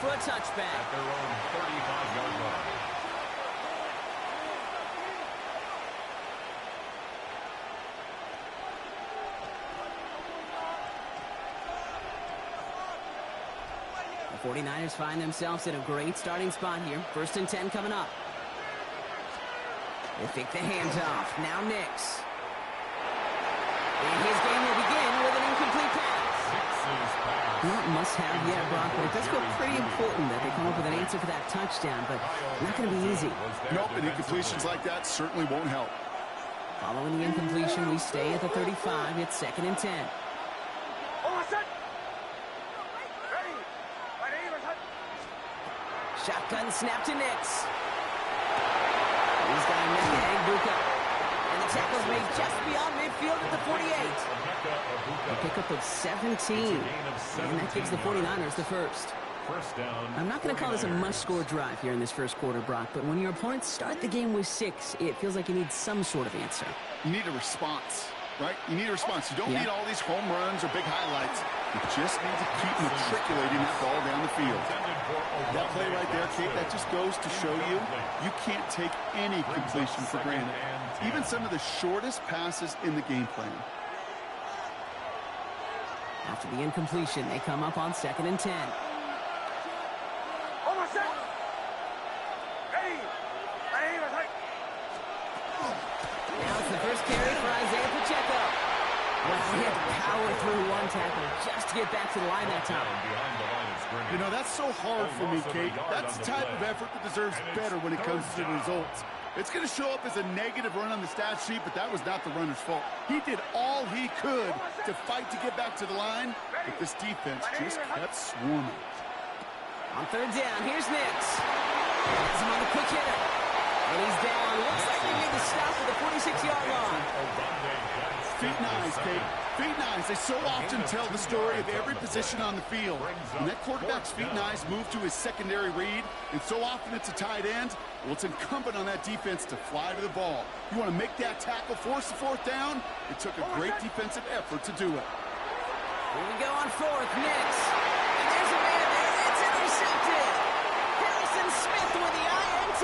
for a touchback. At their own 35-yard line. The 49ers find themselves in a great starting spot here. 1st and 10 coming up. They fake the handoff. Now Nix. And his game will begin with an incomplete pass. Not must-have yet, Brock, but it does feel pretty important that they come up with an answer for that touchdown, but not going to be easy. Nope, and incompletions like that certainly won't help. Following the incompletion, we stay at the 35. It's 2nd and 10. Shotgun snap to Nix. He's got Emeka Egbuka. And the tackle's made just beyond midfield at the 48. A pickup of 17. And that gives the 49ers the first. I'm not going to call this a must-score drive here in this first quarter, Brock, but when your opponents start the game with 6, it feels like you need some sort of answer. You need a response, right? You need a response. You don't need all these home runs or big highlights. You just need to keep matriculating that ball down the field. That play right there, Kate, that just goes to show you can't take any completion for granted. Even some of the shortest passes in the game plan. After the incompletion, they come up on 2nd and 10. Now it's the first carry for Isaiah Pacheco. Well, he had to power through one tackle just to get back to the line that time. You know, that's so hard for me, Kate. That's the type of effort that deserves better when it comes to the results. It's going to show up as a negative run on the stat sheet, but that was not the runner's fault. He did all he could to fight to get back to the line, but this defense just kept swarming. On 3rd down, here's Nix. Has him on the quick hitter. And he's down. Looks like they made the stop at the 46-yard line. Feet nice, Kate. Feet nice. They so often tell the story of every position on the field. When that quarterback's feet nice move to his secondary read, and so often it's a tight end, well, it's incumbent on that defense to fly to the ball. You want to make that tackle, force the 4th down? It took a great defensive effort to do it. Here we go on 4th. Nix. And there's a man there. It's intercepted. Harrison Smith with the INT.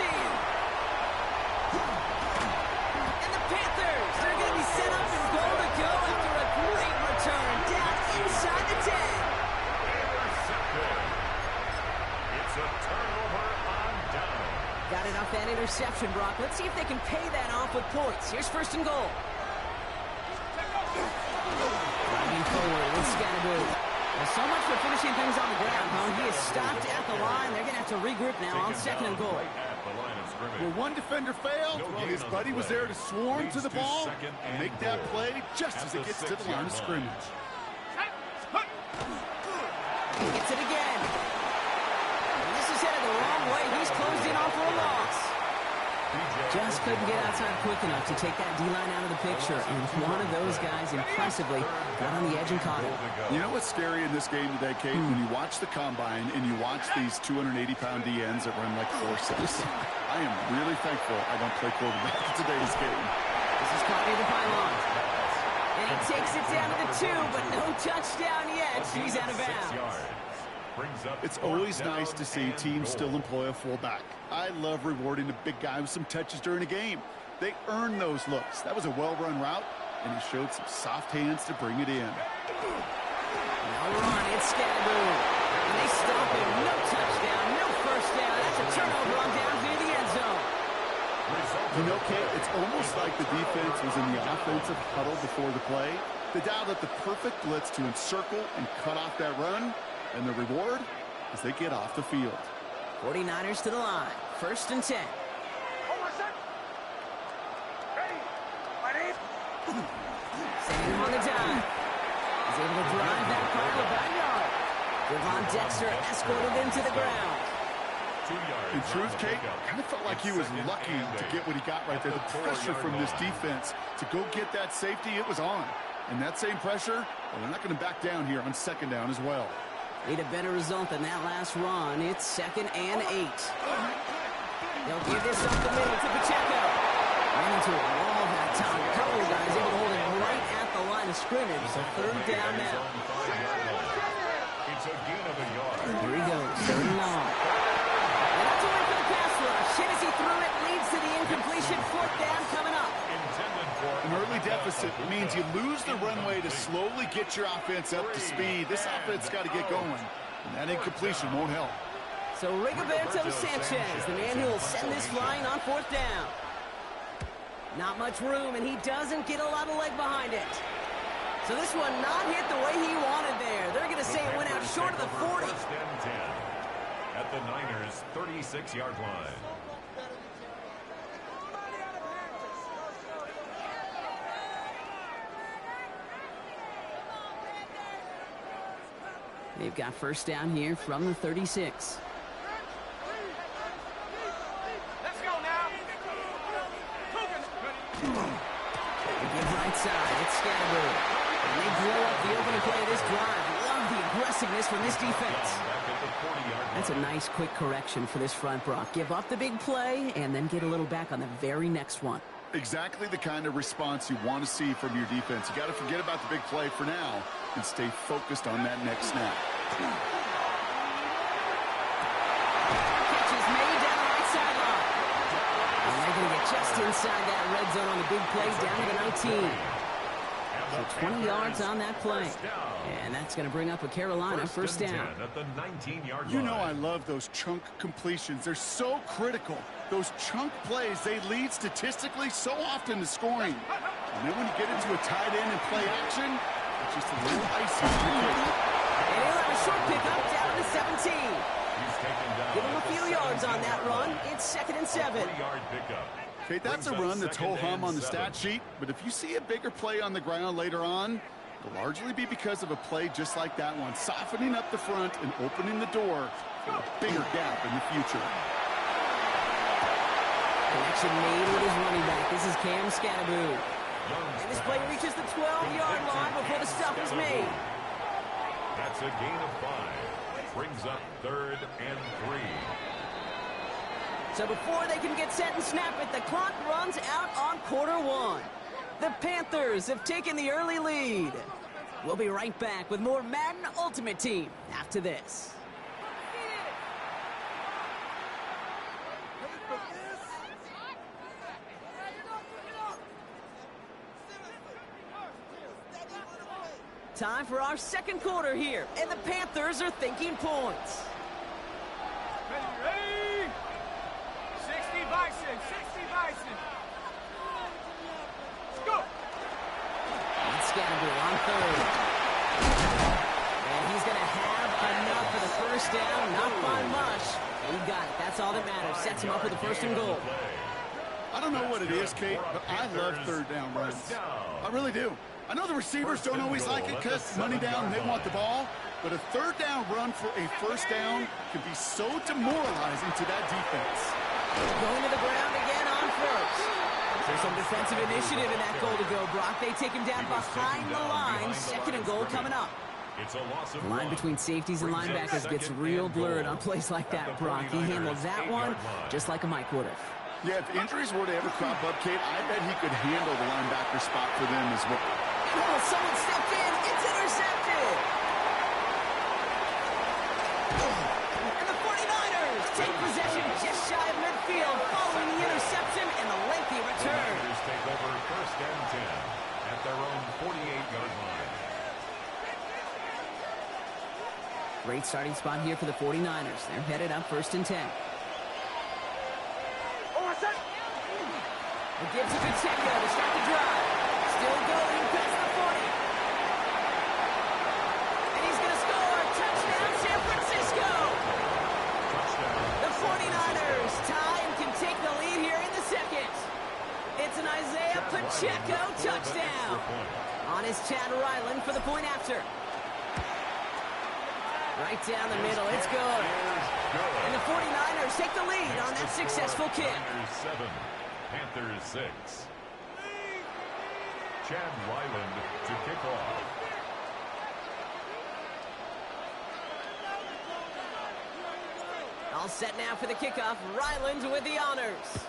And the Panthers, they're going to be set up and goal to go after a great return down inside the 10. It's a turnover on down. Got it off that interception, Brock. Let's see if they can pay that off with points. Here's 1st and goal. Driving forward with Scatterboo. Well, so much for finishing things on the ground, huh? He is stopped at the line. They're going to have to regroup now on 2nd and goal. Where one defender failed, well, his buddy was there to swarm to the ball and make that play just as it gets to the line of scrimmage. He gets it again. And this is headed the wrong way. He's closed in on for a loss. Just couldn't get outside quick enough to take that D-line out of the picture. And one of those guys impressively got on the edge and caught him. You know what's scary in this game today, Kate? When you watch the combine and you watch these 280-pound DNs that run like 4.6. I am really thankful I don't play quarterback in today's game. This is caught near the pylon. And he takes it down to the 2, but no touchdown yet. He's out of bounds. It's always nice to see teams still employ a fullback. I love rewarding the big guy with some touches during a game. They earn those looks. That was a well-run route, and he showed some soft hands to bring it in. Now run, it's Scatterboo. And they stop him. No touchdown, no first down. That's a turnover on down near the end zone. You know, Kate, it's almost like the defense was in the offensive huddle before the play. They dialed up the perfect blitz to encircle and cut off that run. And the reward is they get off the field. 49ers to the line. 1st and 10. Sending him on the dime. He's able to drive that pile about yard. Devon Dexter escorted him to the ground. In truth, Kate, kind of felt like he was lucky to get what he got right there. The pressure from this defense to go get that safety, it was on. And that same pressure, well, they're not going to back down here on 2nd down as well. Need a better result than that last run. It's 2nd and 8. They'll give this up the middle to Pacheco. Ran into a wall that time. A couple of guys able to hold it right at the line of scrimmage. So 3rd down now. It's a gain of a yard. Here he goes. 3rd and 9. this, it means you lose the runway to slowly get your offense up to speed. This offense got to get going, and that incompletion won't help. So Rigoberto Sanchez, the man who will send this flying on 4th down. Not much room, and he doesn't get a lot of leg behind it. So this one not hit the way he wanted there. They're going to say it went out short of the 40. First and 10 at the Niners' 36-yard line. They've got first down here from the 36. Let's go now. They give right side. It's Scatterberg. And they blow up the opening play of this drive. Love the aggressiveness from this defense. That's a nice quick correction for this front, Brock. Give up the big play and then get a little back on the very next one. Exactly the kind of response you want to see from your defense. You got to forget about the big play for now and stay focused on that next snap. Catch is made down the right sideline. And they're going to get just inside that red zone on the big play down to the 19. So 20 yards on that play. And that's going to bring up a Carolina first down. At the 19-yard line. You know I love those chunk completions. They're so critical. Those chunk plays, they lead statistically so often to scoring. And then when you get into a tight end and play action, it's just a little icy. And he'll have a short pickup down to 17. Give him a few yards on that run. It's 2nd and 7. Okay, that's a run that's ho-hum on the stat sheet, but if you see a bigger play on the ground later on, it'll largely be because of a play just like that one, softening up the front and opening the door for a bigger gap in the future. Connection made with his running back. This is Cam Scatterberg. And this play reaches the 12-yard line before the stop is made. That's a gain of 5. Brings up 3rd and 3. So before they can get set and snap it, the clock runs out on Q1. The Panthers have taken the early lead. We'll be right back with more Madden Ultimate Team after this. Time for our second quarter here, and the Panthers are thinking points. Ready? 60 Bison, 60 Bison. Let's go. And Scatterberg on 3rd. And he's going to have enough for the first down, not by much. And he got it. That's all that matters. Sets him up with a 1st and goal. I don't know what it is, Kate, but I love 3rd down runs. I really do. I know the receivers don't always like it because money down, they want the ball. But a 3rd down run for a 1st down can be so demoralizing to that defense. Going to the ground again on 1st. There's some defensive initiative in that goal to go, Brock. They take him down behind the line. 2nd and goal coming up. The line between safeties and linebackers gets real blurred on plays like that, Brock. He handled that one just like a Mike would have. Yeah, if injuries were to ever crop up, Kate, I bet he could handle the linebacker spot for them as well. Oh, someone stepped in. It's intercepted. And the 49ers take possession just shy of midfield following the interception and the lengthy return. Niners take over 1st and 10 at their own 48-yard line. Great starting spot here for the 49ers. They're headed up 1st and 10. It gives it to Pacheco to start the drive. Still going past the 40. And he's going to score. Touchdown, San Francisco. The 49ers tie and can take the lead here in the 2nd. It's an Isaiah Pacheco touchdown. On is Chad Ryland for the point after. Right down the middle. It's good. And the 49ers take the lead on that successful kick. Panthers 6. Chad Ryland to kick off. All set now for the kickoff. Ryland with the honors.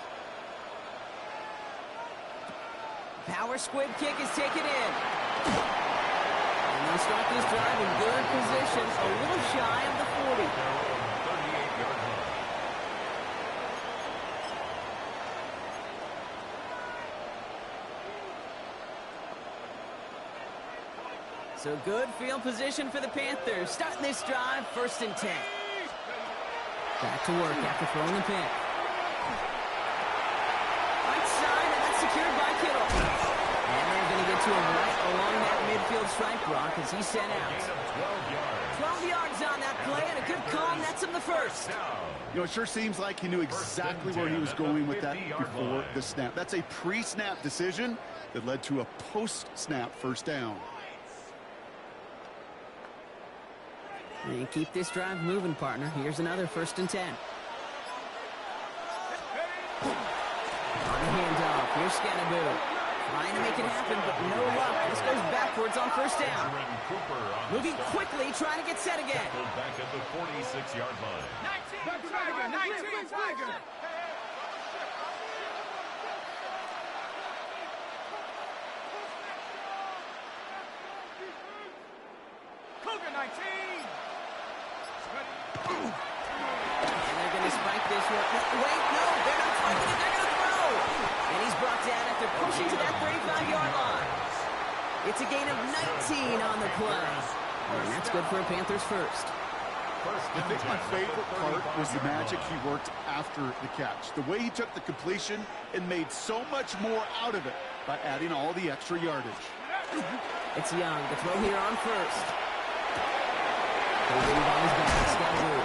Power squib kick is taken in. And they'll start this drive in good position, a little shy of the 40. 38-yard line. So good field position for the Panthers. Starting this drive, 1st and 10. Back to work after throwing the pick. Right side, and that's secured by Kittle. And they're going to get to him right along that midfield stripe, Brock, as he's sent out. 12 yards on that play, and a good call nets him the first. You know, it sure seems like he knew exactly where he was going with that before the snap. That's a pre-snap decision that led to a post-snap first down. And keep this drive moving, partner. Here's another 1st and 10. On the handoff, here's Scatterboo. Trying to make it happen, but no luck. This goes backwards on 1st down. Moving quickly, trying to get set again. Back at the 46-yard line. 19 Tiger, 19 Tiger. Cougar 19. And they're going to spike this one. Wait, no, they're not spiking it. They're going to throw. And he's brought down after pushing to that 35-yard line. It's a gain of 19 on the play. And that's good for a Panthers first. I think my favorite part was the magic he worked after the catch. The way he took the completion and made so much more out of it by adding all the extra yardage. It's Young. The throw here on 1st. Holding on his back, Scatterboo.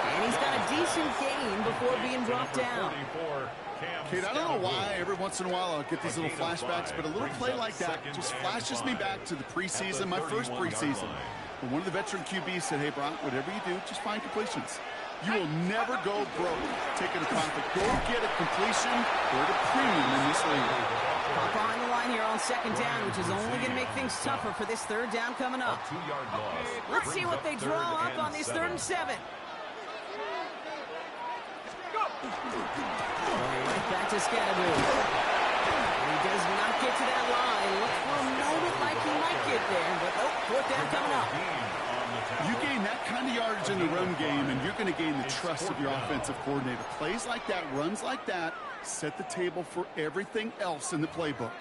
And he's got a decent gain before being brought down. Kate, I don't know why every once in a while I'll get these little flashbacks, but a little play like that just flashes me back to the preseason, my first preseason. When one of the veteran QBs said, hey, Brock, whatever you do, just find completions. You will never go broke taking a profit. Go get a completion or a premium in this league. Pop behind the line here on 2nd down, which is only going to make things tougher for this 3rd down coming up. Let's see what they draw up on this 3rd and 7. Right back to Scatterboo. He does not get to that line. Looks for a moment like he might get there, but nope, 4th down coming up. You gain that kind of yardage in the run game, and you're going to gain the trust of your offensive coordinator. Plays like that, runs like that, set the table for everything else in the playbook.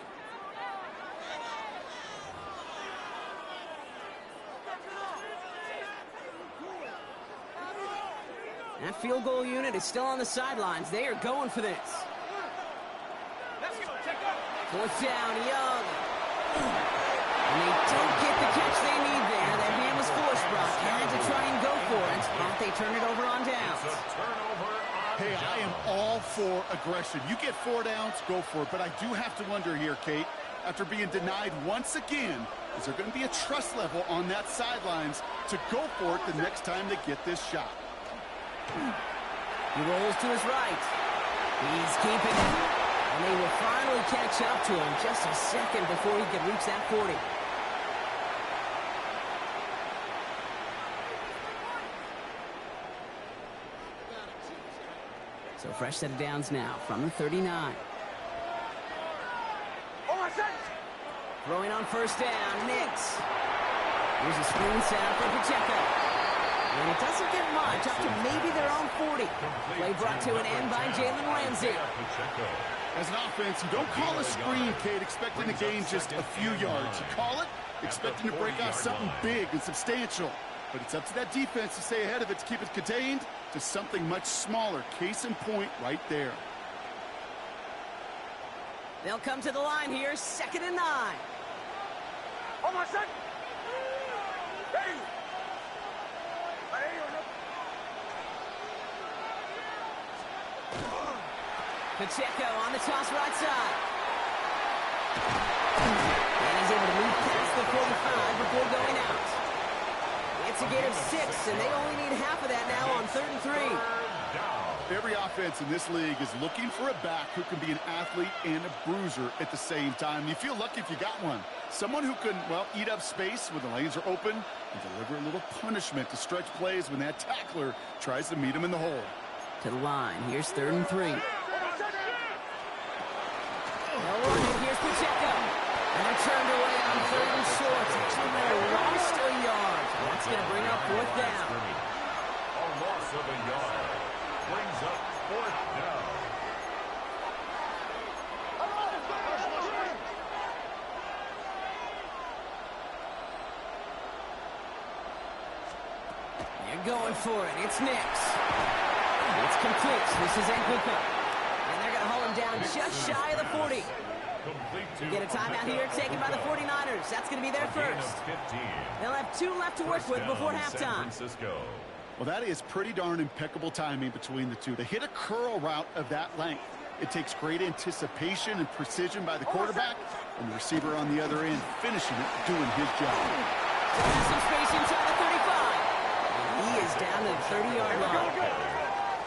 That field goal unit is still on the sidelines. They are going for this. 4th down, Young. And they don't get the catch they need there. That hand was forced, Brock. Had to try and go for it, but they turn it over on downs. Hey, I am all for aggression. You get 4 downs, go for it. But I do have to wonder here, Kate, after being denied once again, is there going to be a trust level on that sidelines to go for it the next time they get this shot? He rolls to his right. He's keeping it. And they will finally catch up to him just a second before he can reach that 40. So fresh set of downs now from the 39. Throwing on 1st down, Nix. Here's a screen sound for Pacheco. And it doesn't get much, up to maybe their own 40. Play brought to an end by Jalen Ramsey. As an offense, you don't call a screen, Kate, expecting to gain just a few yards. You call it expecting to break out something big and substantial. But it's up to that defense to stay ahead of it, to keep it contained to something much smaller. Case in point right there. They'll come to the line here, 2nd and 9. Oh, my son! Hey! Pacheco on the toss right side. And he's able to move past the 45 before going out. It's a gain of 6, and they only need half of that now on 3rd and 3. Every offense in this league is looking for a back who can be an athlete and a bruiser at the same time. You feel lucky if you got one. Someone who can, well, eat up space when the lanes are open and deliver a little punishment to stretch plays when that tackler tries to meet him in the hole. To the line. Here's 3rd and 3. Here's Pacheco. And they're turned away on 3rd and short. Actually, they lost a yard. That's going to bring up 4th down. A loss of a yard brings up 4th down. going for it. It's Nix. It's complete. This is Nguka. And they're going to hold him down just shy of the 40. Get a timeout here taken by the 49ers. That's going to be their first. They'll have 2 left to work with before halftime. Well, that is pretty darn impeccable timing between the two. To hit a curl route of that length, it takes great anticipation and precision by the quarterback, and the receiver on the other end finishing it, doing his job. Some space inside the 35. And he is down to the 30-yard line.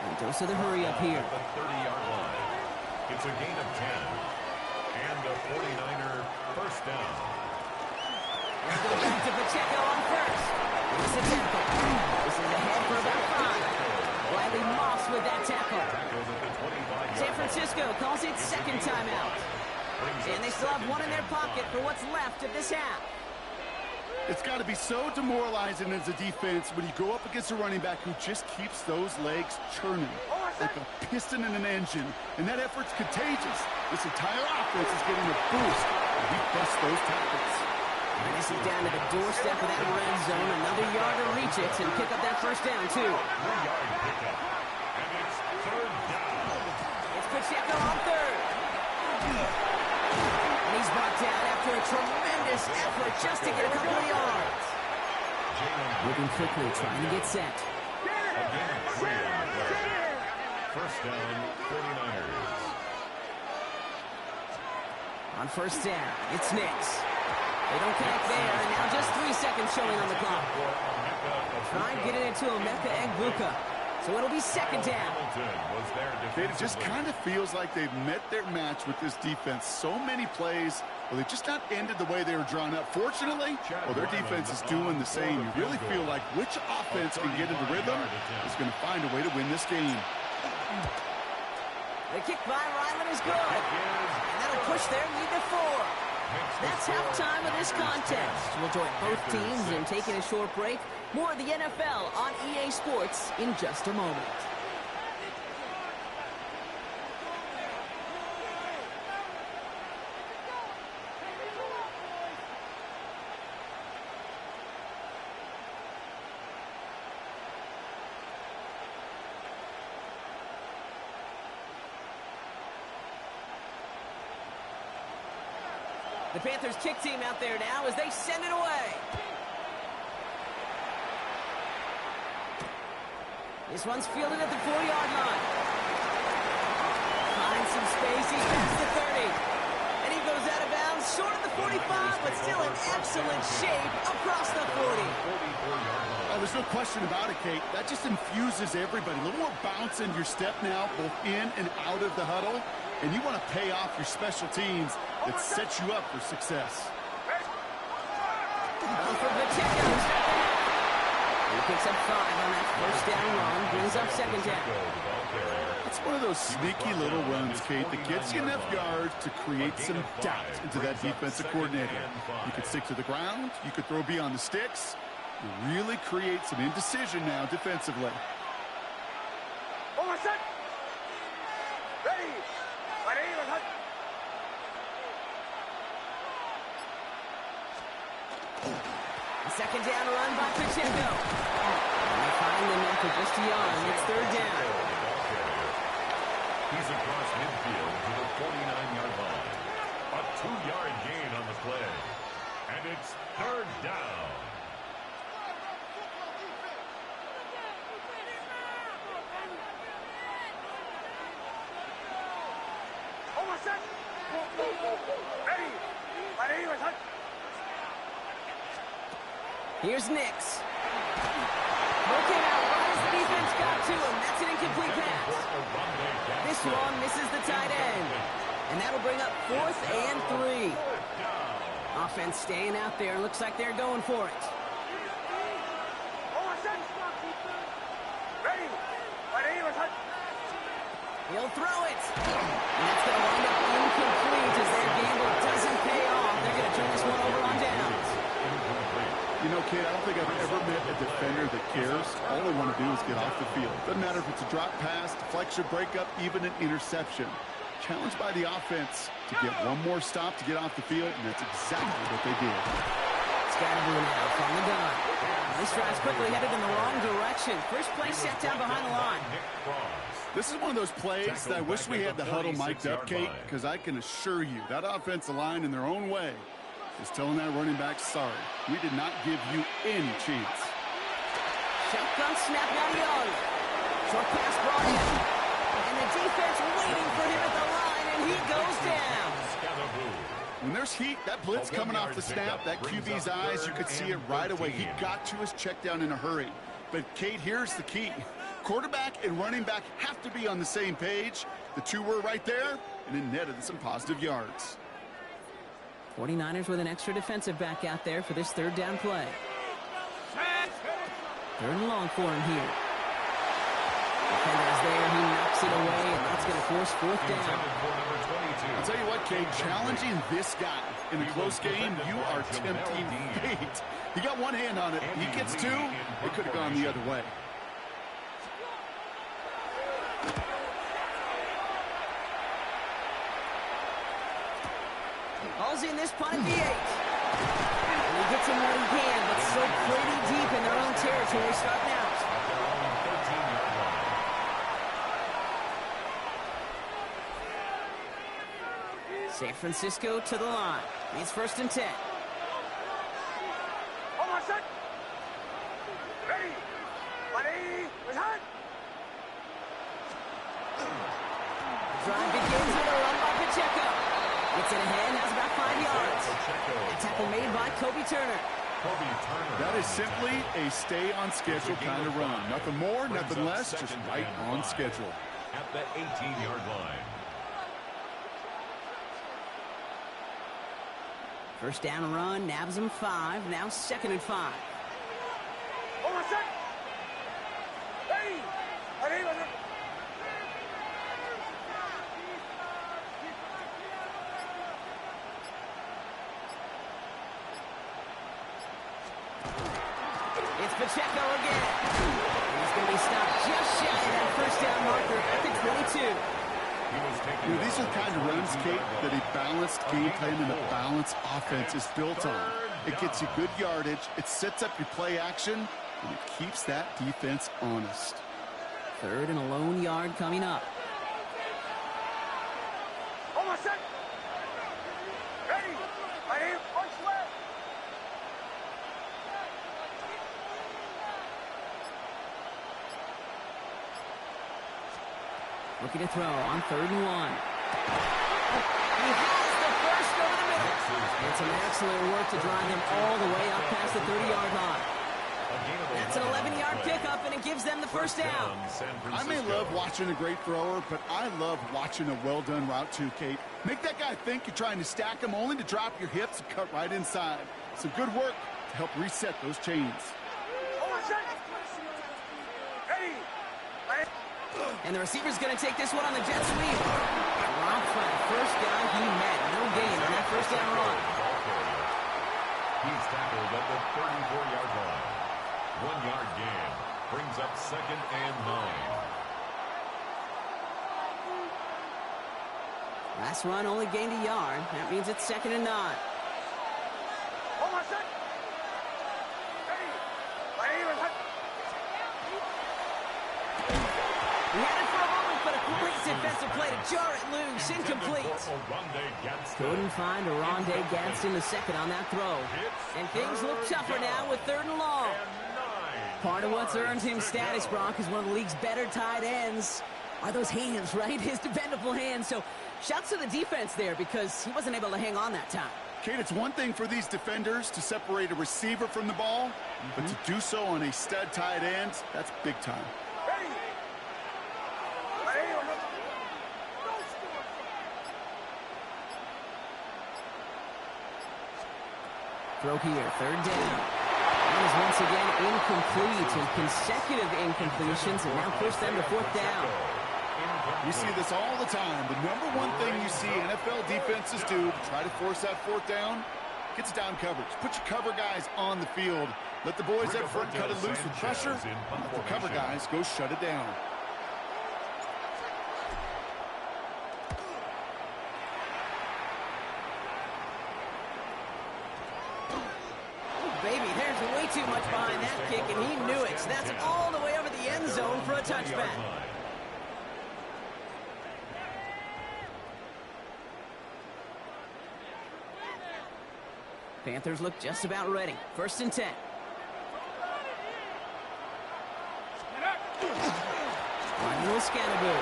And dose of the hurry up here. The 30-yard line. It's a gain of 10. And a 49er first down. Let's go back to Pacheco on first. It's a tackle. This is ahead for about 5. Wiley Moss with that tackle. San Francisco calls it second timeout. And they still have 1 in their pocket for what's left of this half. It's got to be so demoralizing as a defense when you go up against a running back who just keeps those legs churning like a piston in an engine. And that effort's contagious. This entire offense is getting a boost when he busts those tackles. And this is down to the doorstep of that red zone. Another yard to reach it and pick up that first down, too. 3-yard pickup. And it's third down. It's Pacheco on third. And he's brought down after a tremendous effort just to get a couple of yards. Moving quickly, trying to get set. Again, 3 on the play. First down, 49ers. On first down, it's Nix. They don't connect there, and now just 3 seconds showing on the clock. Trying to get it into Emeka Egbuka. So it'll be second down. It just kind of feels like they've met their match with this defense. So many plays, well, they've just not ended the way they were drawn up. Fortunately, well, their defense is doing the same. You really feel like which offense can get into rhythm is going to find a way to win this game. The kick by Ryland is good. And that'll push their lead to 4. That's halftime of this contest. We'll join both teams in taking a short break. More of the NFL on EA Sports in just a moment. The Panthers kick team out there now as they send it away. This one's fielded at the 4-yard line. Finds some space, he's past the 30. And he goes out of bounds, short of the 45, but still in excellent shape across the 40. Oh, there's no question about it, Kate. That just infuses everybody. A little more bounce in your step now, both in and out of the huddle. And you want to pay off your special teams that sets you up for success. Well, for Pacheco, he picks up 5 on that first down run, brings up second down. It's one of those sneaky little runs, Kate, that gets you enough yards to create some doubt into that defensive coordinator. You could stick to the ground, you could throw beyond the sticks. You really create some indecision now defensively. Ready. A second down run by Pacheco. And they find him after just a yard. It's third down. He's across midfield to the 49-yard line. A 2-yard gain on the play. And it's third down. Here's Nix. Looking out right as the defense got to him. That's an incomplete pass. This one misses the tight end. And that'll bring up 4th and 3. Offense staying out there. Looks like they're going for it. He'll throw it. And that's going to wind up incomplete as their gamble doesn't pay off. They're going to turn this one over on downs. You know, kid, I don't think I've ever met a defender that cares. All they want to do is get off the field. Doesn't matter if it's a drop pass, deflection, breakup, even an interception. Challenged by the offense to get one more stop to get off the field, and that's exactly what they did. It's got to be now from the gun. This drive's quickly headed in the wrong direction. First play set down behind the line. This is one of those plays that I wish we had the huddle mic'd up, Kate, because I can assure you that offensive line in their own way is telling that running back, sorry, we did not give you any chance. Shotgun snap now Young. Short pass brought in. And the defense waiting for him at the line, and he goes down. When there's heat, that blitz coming off the snap, that QB's eyes, you could see it right away. He got to his check down in a hurry. But, Kate, here's the key. Quarterback and running back have to be on the same page. The two were right there, and it netted some positive yards. 49ers with an extra defensive back out there for this third down play. Third and long for him here. Defender's there, he knocks it away, and that's going to force fourth down. I'll tell you what, Kate, challenging this guy in a close game, you are tempting fate. He got one hand on it. He gets two, it could have gone the other way. All's in this punt at the 8. And he gets him what he can, but so pretty deep in their own territory starting out. San Francisco to the line. It's 1st and 10. On my set. Ready. Ready. Return. Drive begins with a run by Pacheco. Gets it ahead, has about 5 yards. A tackle made by Kobe Turner. That is simply a stay-on-schedule kind of run. Nothing more, nothing less, just right on schedule. At the 18-yard line. First down run, nabs him 5. Now 2nd and 5. On my set. Ready. Ready. Ready. It's Pacheco again. He's going to be stopped just shy of that first down marker at the 22. You know, these are the kind of runs, Kate, that a balanced game plan and a balanced offense is built on. It gets you good yardage, it sets up your play action, and it keeps that defense honest. 3rd and a lone yard coming up. On my set. Ready. Ready. Punch left. Looking to throw on 3rd and 1. He has the first over the middle. And some excellent work to drive them all the way up past the 30-yard line. That's an 11-yard pickup, and it gives them the first down. I may love watching a great thrower, but I love watching a well-done route too, Kate. Make that guy think you're trying to stack him only to drop your hips and cut right inside. Some good work to help reset those chains. On my set. Ready. Ready. And the receiver's going to take this one on the jet sweep. Dropped by the first guy he met. No gain on that first down run. He's tackled at the 34-yard line. 1-yard gain brings up 2nd and 9. Last run only gained a yard. That means it's 2nd and 9. On my set. Ready. Ready. Return. He had it for a moment, but a great defensive play to jar it loose. Incomplete. Couldn't find Oronde Gadsden the second on that throw. And things look tougher now with 3rd and long. Part of what's earned him status, Brock, is one of the league's better tight ends. Are those hands, right? His dependable hands. So shouts to the defense there because he wasn't able to hang on that time. Kate, it's one thing for these defenders to separate a receiver from the ball, but to do so on a stud tight end, that's big time. Ready. Ready. Throw here, 3rd down. That is once again incomplete, and consecutive incompletions, and now push them to 4th down. You see this all the time. The number one thing you see NFL defenses do to try to force that 4th down, gets down coverage. Put your cover guys on the field. Let the boys up front cut it loose with pressure. Let the cover guys go shut it down. baby, there's way too much behind that kick, and he knew it. So that's all the way over the end zone for a touchback. Panthers look just about ready. 1st and 10. Manuel Scannaboo.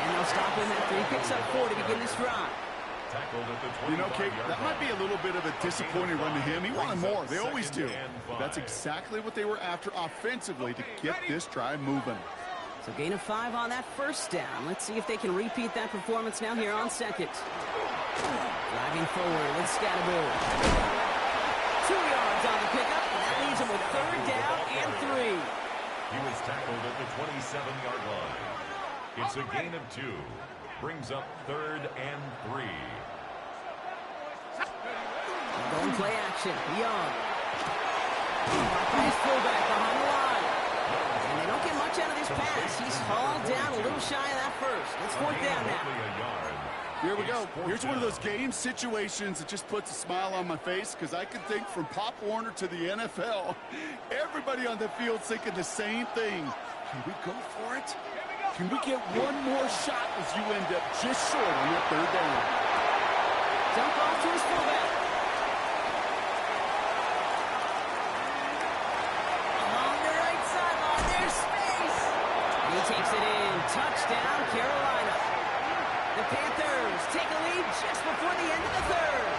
And they'll stop him at 3, picks up 4 to begin this drive. You know, Kate, that might be a little bit of a disappointing run to him. He wanted more. They always do. That's exactly what they were after offensively to get this drive moving. So gain of 5 on that 1st down. Let's see if they can repeat that performance now here on 2nd. Driving forward with Scannaboo. 2 yards on the pickup, and that leaves him with 3rd down and 3. He was tackled at the 27-yard line. It's a gain of 2. Brings up 3rd and 3. Going play action. Young. Nice fullback behind the line. And they don't get much out of this pass. He's hauled down a little shy of that 1st. It's 4th down now. Here we go. Here's one of those game situations that just puts a smile on my face because I can think from Pop Warner to the NFL. Everybody on the field thinking the same thing. Can we go for it? Can we get one more shot as you end up just short on that 3rd down? Dump off to his fullback. Along the right sideline, there's space. And he takes it in. Touchdown, Carolina. The Panthers take a lead just before the end of the 3rd.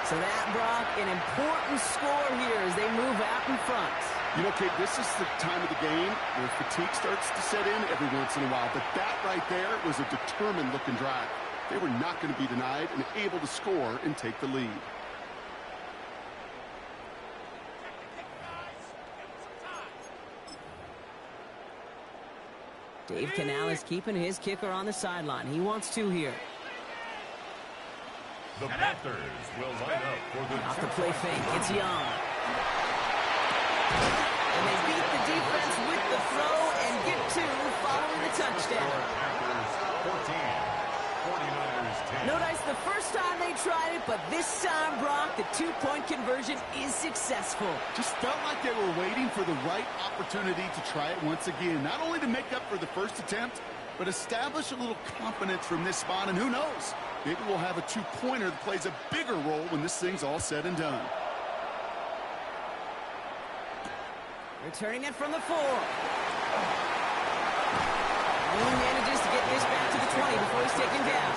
So that, Brock, an important score here as they move out in front. You know, Kate, this is the time of the game where fatigue starts to set in every once in a while. But that right there was a determined-looking drive. They were not going to be denied and able to score and take the lead. Dave Canales keeping his kicker on the sideline. He wants 2 here. The Panthers will line up for the Off the play fake, it's Young. And they beat the defense with the throw and get 2 following the touchdown. Panthers 14, 49ers 10. Notice the first time they tried it, but this time, Brock, the 2-point conversion is successful. Just felt like they were waiting for the right opportunity to try it once again. Not only to make up for the first attempt, but establish a little confidence from this spot. And who knows, maybe we'll have a 2-pointer that plays a bigger role when this thing's all said and done. Returning it from the 4. He manages to get this back to the 20 before he's taken down.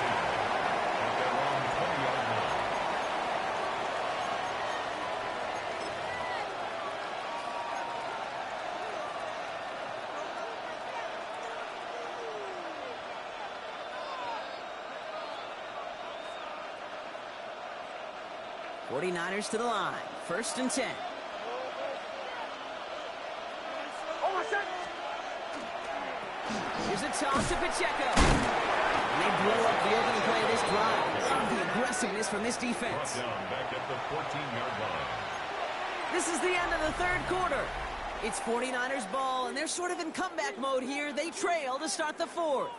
At their own 20-yard line. '49ers to the line. 1st and 10. Here's a toss to Pacheco. And they blow up the opening play of this drive. Love the aggressiveness from this defense. Brought down back at the 14-yard line. This is the end of the 3rd quarter. It's 49ers ball, and they're sort of in comeback mode here. They trail to start the 4th.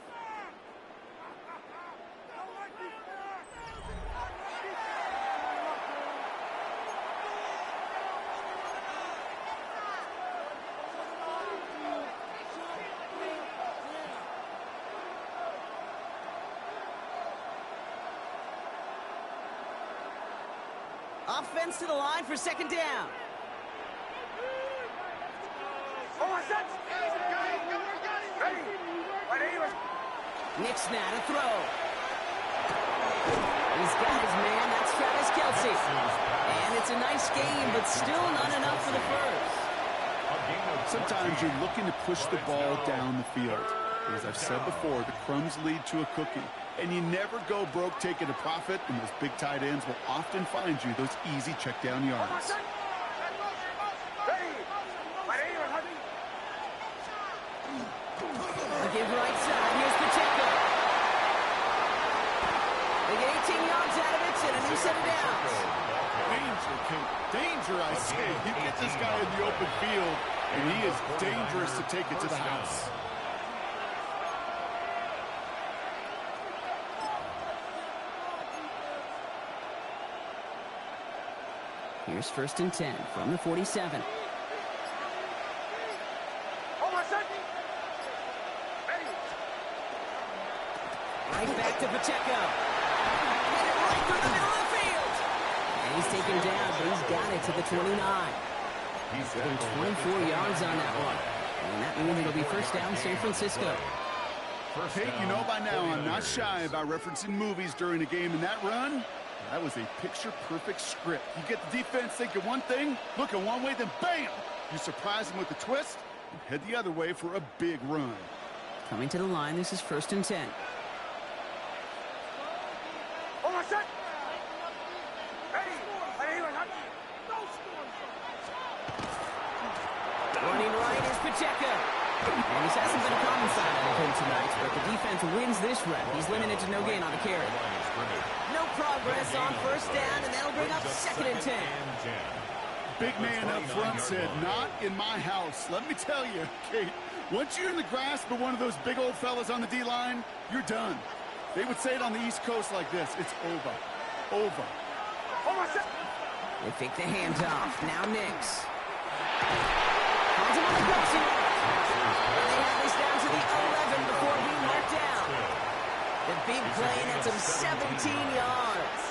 Offense to the line for 2nd down. Nick Snad, a throw. He's got his man. That's Travis Kelce. And it's a nice game, but still not enough for the 1st. Sometimes you're looking to push the ball down the field. As I've said before, the crumbs lead to a cookie. And you never go broke taking a profit, and those big tight ends will often find you those easy check down yards. Give right side. Here's Pacheco. They get 18 yards out of it and a new set of downs. Danger, Kate. Danger, I say. You get this guy in the open field, and he is dangerous to take it to the house. Here's 1st and 10 from the 47. Right back to Pacheco. Hit it right through the middle of the field. And he's taken down, but he's got it to the 29. He's getting 24 yards on that one. And that means it'll be 1st down San Francisco. Hey, you know by now I'm not shy about referencing movies during a game, and that run, that was a picture-perfect script. You get the defense thinking one thing, looking one way, then bam! You surprise them with a twist and head the other way for a big run. Coming to the line, this is 1st and 10. Running right is Pacheco. And this hasn't been a common side of him tonight, but the defense wins this run. He's limited to no gain on the carry. No progress on 1st down, and that'll bring up 2nd and 10. Big man up front said, not in my house. Let me tell you, Kate, once you're in the grasp of one of those big old fellas on the D-line, you're done. They would say it on the East Coast like this, it's over. Over. They fake the handoff. Now Nix. Finds him on the crossing route. And they have this down to the 11 before being marked down. The big play nets him 17 yards.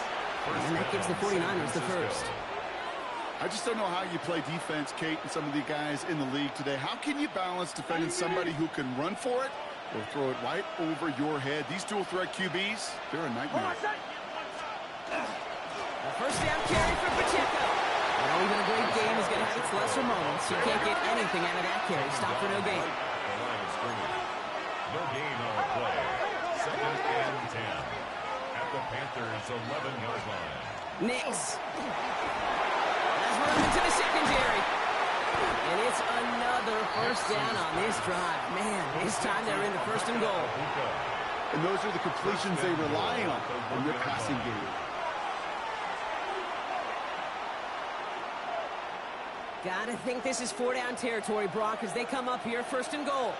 And that gives the 49ers the 1st. I just don't know how you play defense, Kate, and some of the guys in the league today. How can you balance defending somebody who can run for it or throw it right over your head? These dual-threat QBs, they're a nightmare. The 1st down carry for Pacheco. Now even a great game is going to have its lesser moments. You can't get anything out of that carry. Stop for no gain. No gain on the play. 2nd and 10 at the Panthers' 11-yard line. Nix. Has run into the secondary. And it's another 1st down on this drive. Man, this time they're in the 1st and goal. And those are the completions they rely on in their passing game. Gotta think this is 4-down territory, Brock, as they come up here 1st and goal.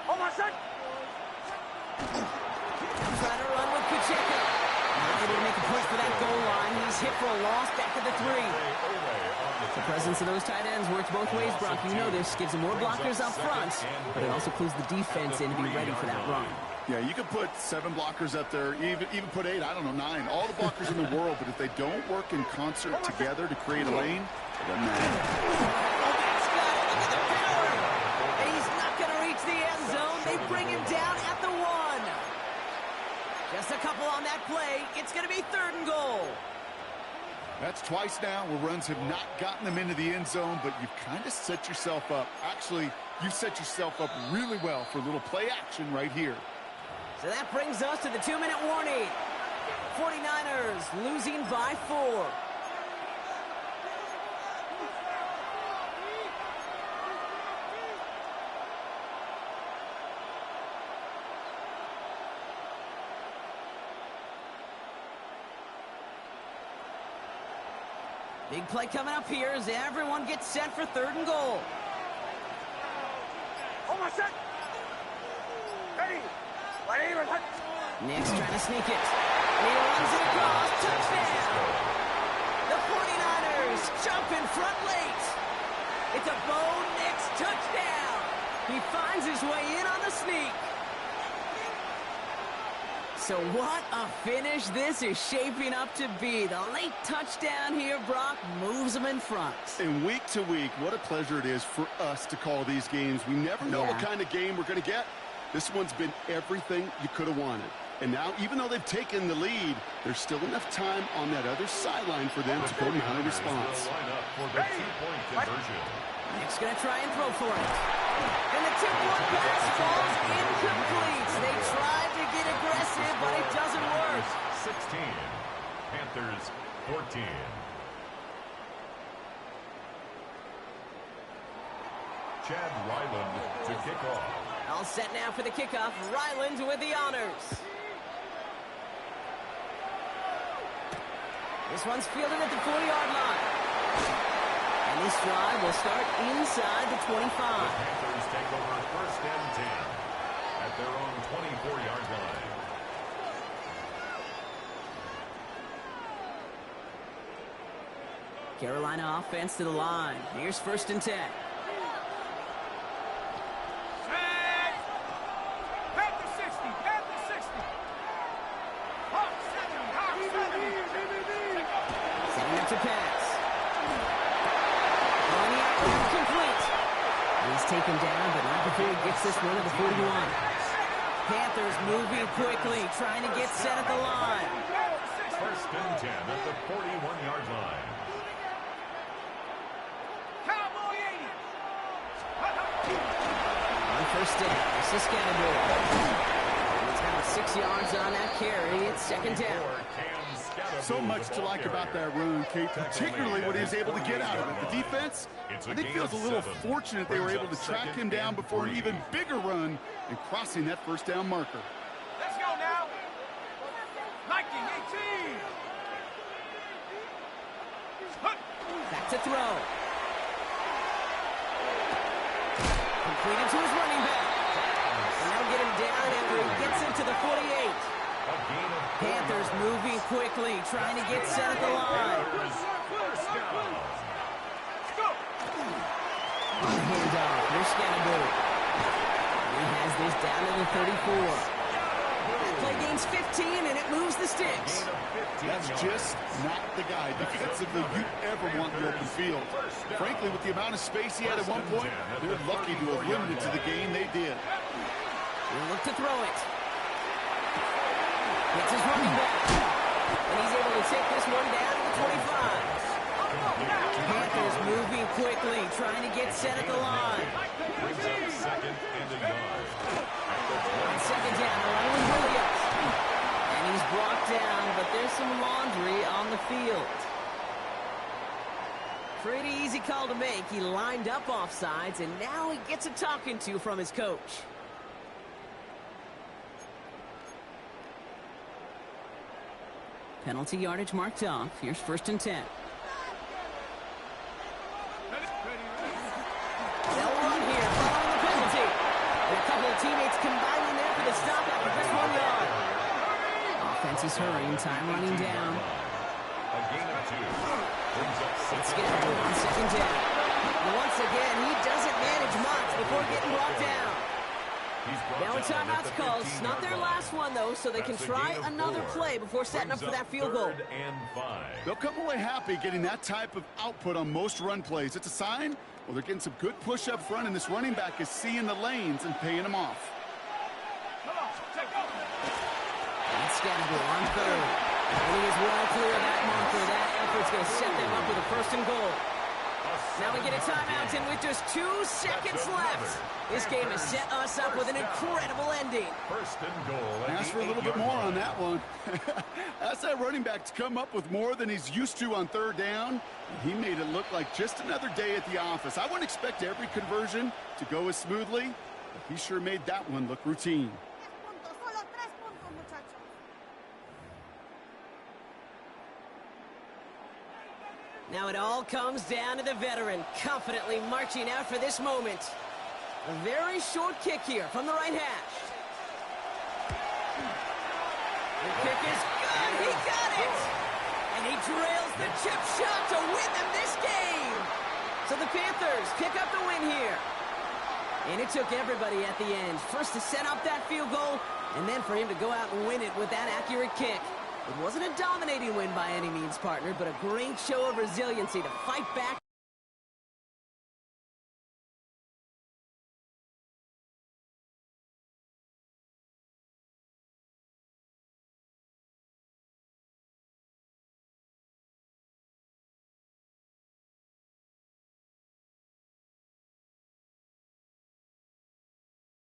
Trying to run with Pacheco. Not able to make a push for that goal line. He's hit for a loss back at the 3. The presence of those tight ends works both ways, Brock. You know this. Gives them more blockers up front, but it also clues the defense in to be ready for that run. Yeah, you can put 7 blockers up there, even put 8, I don't know, 9. All the blockers in the world, but if they don't work in concert together to create a lane, it doesn't matter. That's got it. Look at the power. And he's not going to reach the end zone. They bring him down at the 1. Just a couple on that play. It's going to be 3rd and goal. That's twice now where runs have not gotten them into the end zone, but you've kind of set yourself up. Actually, you've set yourself up really well for a little play action right here. So that brings us to the 2-minute warning. 49ers losing by 4. Big play coming up here as everyone gets set for 3rd and goal. Nix trying to sneak it. And he runs it across. Touchdown! The 49ers jump in front late. It's a Bo Nix touchdown. He finds his way in on the sneak. So what a finish this is shaping up to be. The late touchdown here, Brock, moves them in front. And week to week, what a pleasure it is for us to call these games. We never know what kind of game we're going to get. This one's been everything you could have wanted. And now, even though they've taken the lead, there's still enough time on that other sideline for them to go mount a response. Nick's going to try and throw for it. And the tip-one pass falls incomplete. They tried to get aggressive, but it doesn't work. 16, Panthers 14. Chad Ryland to kick off. All set now for the kickoff. Ryland with the honors. This one's fielded at the 40-yard line. And this drive will start inside the 25. The Panthers take over 1st and 10 at their own 24-yard line. Carolina offense to the line. Here's 1st and 10. Setting up to pass. Complete. He's taken down, but not before he gets this one at the 41. Panthers moving quickly, trying to get set at the line. 1st and 10 at the 41-yard line. On 1st down, this is Scatterbury. He's got 6 yards on that carry. It's 2nd down. So much to like about that run, Kate, particularly what he was able to get out of it. The defense, I think, feels a little fortunate they were able to track him down before an even bigger run and crossing that 1st down marker. Let's go now. 19-18. Back to throw. Completed to his running back. And they'll get him down after he gets into the 48. Panthers moving quickly, trying to get set at the line. On the handoff, here's Scatterbury. He has this down to the 34. That play gains 15, and it moves the sticks. That's just not the guy defensively you ever want in the open field. Frankly, with the amount of space he had at one point, they're lucky to have limited to the game they did. He'll look to throw it. Gets his running back. And he's able to take this one down to the 25. Panthers moving quickly, trying to get set at the line. Brings up 2nd and a yard. On 2nd down, Roland Williams. And he's brought down, but there's some laundry on the field. Pretty easy call to make. He lined up offsides, and now he gets a talking to from his coach. Penalty yardage marked off. Here's 1st and 10. They'll run here following the penalty. And a couple of teammates combining there for the stop after just 1 yard. Offense is hurrying, time running down. A gain of 2. Brings up It's Scatterbury on 2nd down. And once again, he doesn't manage much before getting brought down. Now a timeout's called. It's not their last one, though, so they can try another play before setting up for that field goal. 3rd and 5. They'll come away happy getting that type of output on most run plays. It's a sign, well, they're getting some good push up front, and this running back is seeing the lanes and paying them off. That's Scatterbury on 3rd. And he is well clear of that marker. That effort's going to set them up with a 1st and goal. Now we get a timeout, and with just 2 seconds left, this game has set us up with an incredible ending. 1st and goal. Ask for a little bit more on that one. That's that running back to come up with more than he's used to on 3rd down. He made it look like just another day at the office. I wouldn't expect every conversion to go as smoothly, but he sure made that one look routine. Now it all comes down to the veteran, confidently marching out for this moment. A very short kick here from the right hash. The kick is good. He got it. And he drills the chip shot to win them this game. So the Panthers pick up the win here. And it took everybody at the end. First to set up that field goal, and then for him to go out and win it with that accurate kick. It wasn't a dominating win by any means, partner, but a great show of resiliency to fight back.